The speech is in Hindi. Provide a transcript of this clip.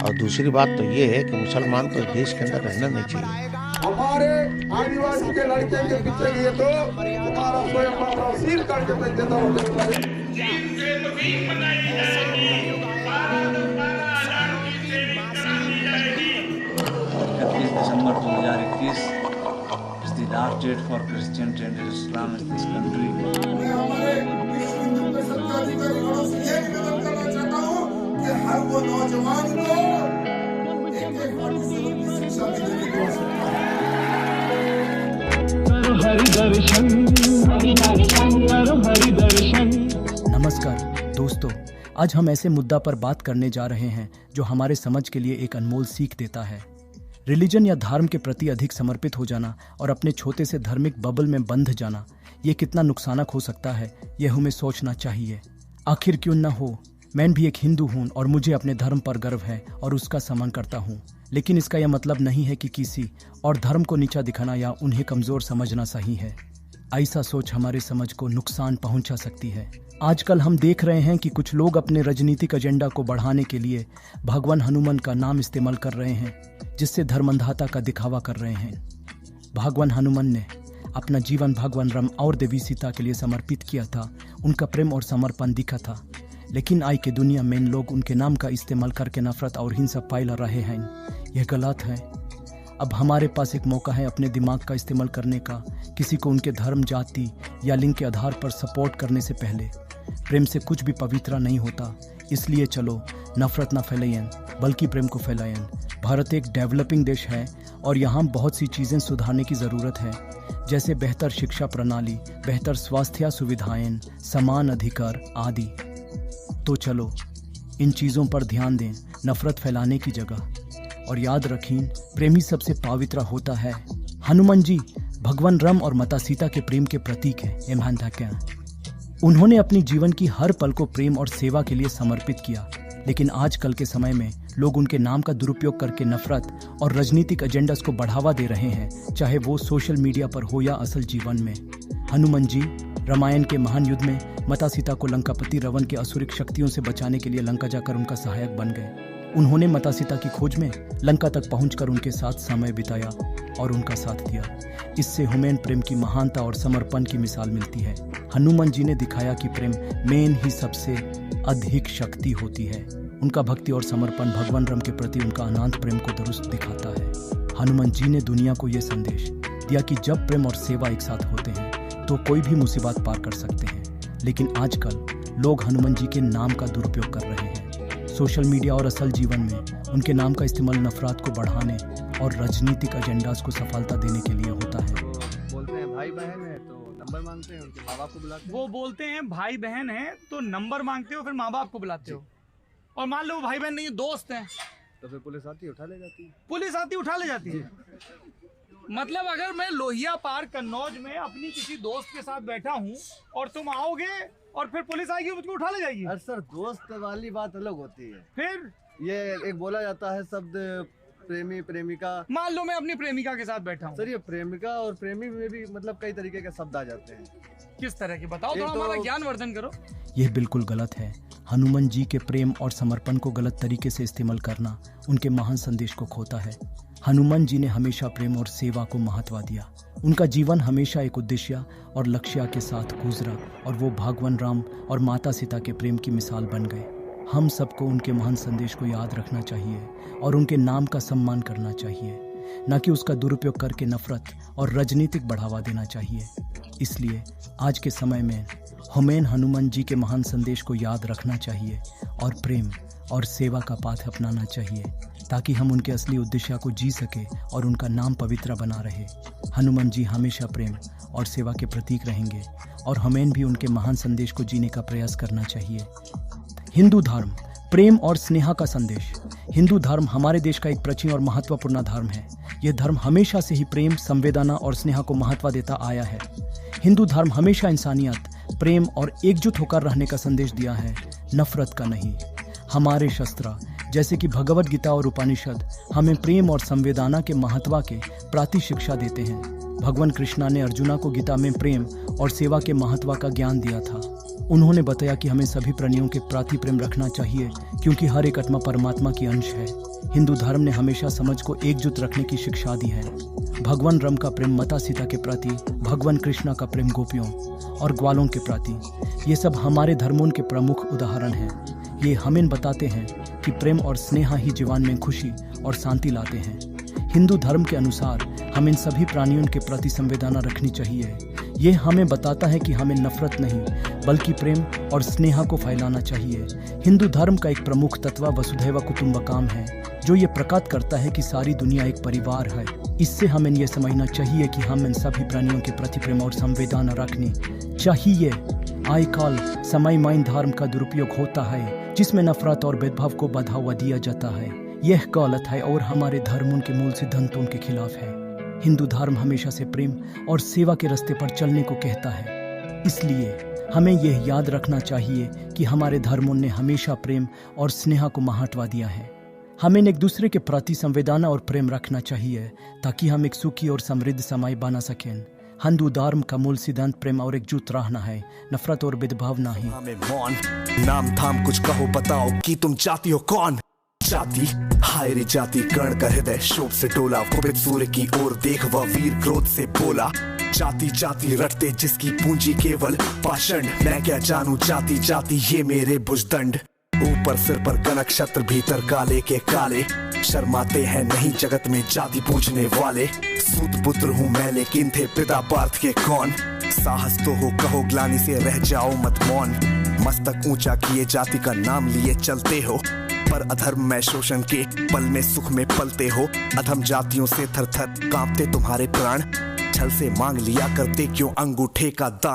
और दूसरी बात तो ये है कि मुसलमान को इस देश के अंदर रहना नहीं चाहिए। हमारे आदिवासी के लड़के के पीछे लिए तो तुम्हारा स्वयं अपना सिर काट के मैं देता हूँ। December 2021 is the last date for Christian Tender Islam in this country. मैं हमारे विश्व हिंदू के सत्ताधिकारी बड़ों से ये निवेदन करना चाहता हूँ कि हर वो नौजवान को एक पाकिस्तान की शिक्षा देने की आवश्यकता है। नमस्कार दोस्तों, आज हम ऐसे मुद्दा पर बात करने जा रहे हैं जो हमारे समझ के लिए एक अनमोल सीख देता है। रिलीजन या धर्म के प्रति अधिक समर्पित हो जाना और अपने छोटे से धार्मिक बबल में बंध जाना, ये कितना नुकसानक हो सकता है, यह हमें सोचना चाहिए। आखिर क्यों न हो, मैं भी एक हिंदू हूँ और मुझे अपने धर्म पर गर्व है और उसका सम्मान करता हूँ, लेकिन इसका यह मतलब नहीं है कि किसी और धर्म को नीचा दिखाना या उन्हें कमजोर समझना सही है। ऐसा सोच हमारे समझ को नुकसान पहुंचा सकती है। आजकल हम देख रहे हैं कि कुछ लोग अपने राजनीतिक एजेंडा को बढ़ाने के लिए भगवान हनुमान का नाम इस्तेमाल कर रहे हैं, जिससे धर्मांधता का दिखावा कर रहे हैं। भगवान हनुमान ने अपना जीवन भगवान राम और देवी सीता के लिए समर्पित किया था। उनका प्रेम और समर्पण दिखा था, लेकिन आज की दुनिया में लोग उनके नाम का इस्तेमाल करके नफरत और हिंसा फैला रहे हैं। यह गलत है। अब हमारे पास एक मौका है अपने दिमाग का इस्तेमाल करने का। किसी को उनके धर्म, जाति या लिंग के आधार पर सपोर्ट करने से पहले प्रेम से कुछ भी पवित्र नहीं होता। इसलिए चलो नफरत न फैलाएं, बल्कि प्रेम को फैलाएं। भारत एक डेवलपिंग देश है और यहाँ बहुत सी चीज़ें सुधारने की ज़रूरत है, जैसे बेहतर शिक्षा प्रणाली, बेहतर स्वास्थ्य सुविधाएं, समान अधिकार आदि। तो चलो इन चीज़ों पर ध्यान दें, नफरत फैलाने की जगह। और याद रखें, प्रेमी सबसे पवित्र होता है। हनुमान जी भगवान राम और माता सीता के प्रेम के प्रतीक हैं। ये मानता क्या? उन्होंने अपनी जीवन की हर पल को प्रेम और सेवा के लिए समर्पित किया, लेकिन आजकल के समय में लोग उनके नाम का दुरुपयोग करके नफरत और राजनीतिक एजेंडास को बढ़ावा दे रहे हैं, चाहे वो सोशल मीडिया पर हो या असल जीवन में। हनुमान जी रामायण के महान युद्ध में माता सीता को लंकापति रावण के असुरिक शक्तियों से बचाने के लिए लंका जाकर उनका सहायक बन गए। उन्होंने माता सीता की खोज में लंका तक पहुंचकर उनके साथ समय बिताया और उनका साथ दिया। इससे हमें प्रेम की महानता और समर्पण की मिसाल मिलती है। हनुमान जी ने दिखाया कि प्रेम में ही सबसे अधिक शक्ति होती है। उनका भक्ति और समर्पण भगवान राम के प्रति उनका अनंत प्रेम को दुरुस्त दिखाता है। हनुमान जी ने दुनिया को यह संदेश दिया कि जब प्रेम और सेवा एक साथ होते हैं तो कोई भी मुसीबत पार कर सकते हैं। लेकिन आजकल लोग हनुमान जी के नाम का दुरुपयोग कर रहे हैं। सोशल मीडिया और असल जीवन में उनके नाम का इस्तेमाल नफरत को बढ़ाने और राजनीतिक एजेंडास को सफलता देने के लिए होता है। बोलते हैं भाई बहन है तो नंबर मांगते हैं, उनके माँ बाप को बुलाते हैं। वो बोलते हैं भाई बहन है तो नंबर मांगते हो, फिर माँ बाप को बुलाते हो। और मान लो भाई बहन नहीं, दोस्त हैं, तो फिर पुलिस आती है, उठा ले जाती है। पुलिस आती उठा ले जाती है। मतलब अगर मैं लोहिया पार कन्नौज में अपनी किसी दोस्त के साथ बैठा हूँ और तुम आओगे और फिर पुलिस आएगी मुझको उठा ले जाएगी। अरे सर, दोस्त वाली बात अलग होती है। फिर ये एक बोला जाता है शब्द प्रेमी प्रेमिका। मान लो मैं अपनी प्रेमिका के साथ बैठा हूँ। सर, ये प्रेमिका और प्रेमी में भी मतलब कई तरीके के शब्द आ जाते हैं। किस तरह के बताओ, तो हमारा ज्ञान वर्धन करो। यह बिल्कुल गलत है। हनुमान जी के प्रेम और समर्पण को गलत तरीके से इस्तेमाल करना उनके महान संदेश को खोता है। हनुमान जी ने हमेशा प्रेम और सेवा को महत्व दिया। उनका जीवन हमेशा एक उद्देश्य और लक्ष्य के साथ गुजरा और वो भगवान राम और माता सीता के प्रेम की मिसाल बन गए। हम सबको उनके महान संदेश को याद रखना चाहिए और उनके नाम का सम्मान करना चाहिए, न कि उसका दुरुपयोग करके नफरत और राजनीतिक बढ़ावा देना चाहिए। इसलिए आज के समय में हमें हनुमान जी के महान संदेश को याद रखना चाहिए और प्रेम और सेवा का पाथ अपनाना चाहिए, ताकि हम उनके असली उद्देश्य को जी सके और उनका नाम पवित्र बना रहे। हनुमान जी हमेशा प्रेम और सेवा के प्रतीक रहेंगे और हमें भी उनके महान संदेश को जीने का प्रयास करना चाहिए। हिंदू धर्म, प्रेम और स्नेह का संदेश। हिंदू धर्म हमारे देश का एक प्राचीन और महत्वपूर्ण धर्म है। यह धर्म हमेशा से ही प्रेम, संवेदना और स्नेह को महत्व देता आया है। हिंदू धर्म हमेशा इंसानियत, प्रेम और एकजुट होकर रहने का संदेश दिया है, नफरत का नहीं। हमारे शास्त्र जैसे कि भगवद गीता और उपनिषद हमें प्रेम और संवेदना के महत्व के प्रति शिक्षा देते हैं। भगवान कृष्णा ने अर्जुना को गीता में प्रेम और सेवा के महत्व का ज्ञान दिया था। उन्होंने बताया कि हमें सभी प्राणियों के प्रति प्रेम रखना चाहिए क्योंकि हर एक आत्मा परमात्मा की अंश है। हिंदू धर्म ने हमेशा समाज को एकजुट रखने की शिक्षा दी है। भगवान राम का प्रेम माता सीता के प्रति, भगवान कृष्णा का प्रेम गोपियों और ग्वालों के प्रति, ये सब हमारे धर्मों के प्रमुख उदाहरण हैं। ये हमें बताते हैं कि प्रेम और स्नेह ही जीवन में खुशी और शांति लाते हैं। हिंदू धर्म के अनुसार हमें सभी प्राणियों के प्रति संवेदना रखनी चाहिए। ये हमें बताता है कि हमें नफरत नहीं बल्कि प्रेम और स्नेह को फैलाना चाहिए। हिंदू धर्म का एक प्रमुख तत्व वसुधैव कुटुंबकम है, जो ये प्रकट करता है कि सारी दुनिया एक परिवार है। इससे हमें यह समझना चाहिए कि हमें सभी प्राणियों के प्रति प्रेम और संवेदना रखनी चाहिए। आजकल समय में धर्म का दुरुपयोग होता है जिसमें नफरत और भेदभाव को बढ़ावा दिया जाता है। यह गलत है और हमारे धर्मों के मूल सिद्धांतों के खिलाफ है। हिंदू धर्म हमेशा से प्रेम और सेवा के रास्ते पर चलने को कहता है। इसलिए हमें यह याद रखना चाहिए कि हमारे धर्मों ने हमेशा प्रेम और स्नेह को महत्व दिया है। हमें एक दूसरे के प्रति संवेदना और प्रेम रखना चाहिए ताकि हम एक सुखी और समृद्ध समाज बना सकें। हिंदू धर्म का मूल सिद्धांत प्रेम और एकजुट रहना है, नफरत और भेदभाव नहीं। हमें मौन नाम थाम कुछ कहो, बताओ कि तुम चाहती हो कौन? जाति हाय रे जाति, कर्ण का हृदय शोक से डोला, कुपित सूर्य की ओर देख वह वीर क्रोध से बोला। जाति जाति रटते जिसकी पूंजी केवल पाषाण, मैं क्या जानू जाति जाति ये मेरे भुजदंड। ऊपर सिर पर कनक छत्र, भीतर काले के काले, शर्माते हैं नहीं जगत में जाति पूछने वाले। सूत पुत्र हूँ मैं लेकिन थे पिता पार्थ के कौन? साहस तो हो कहो ग्लानि से रह जाओ मत मौन। मस्तक ऊंचा किए जाति का नाम लिए चलते हो, पर अधर्म में शोषण के पल में सुख में पलते हो। अधम जातियों से थर थर कांपते तुम्हारे प्राण, छल से मांग लिया करते क्यों अंगूठे का दान।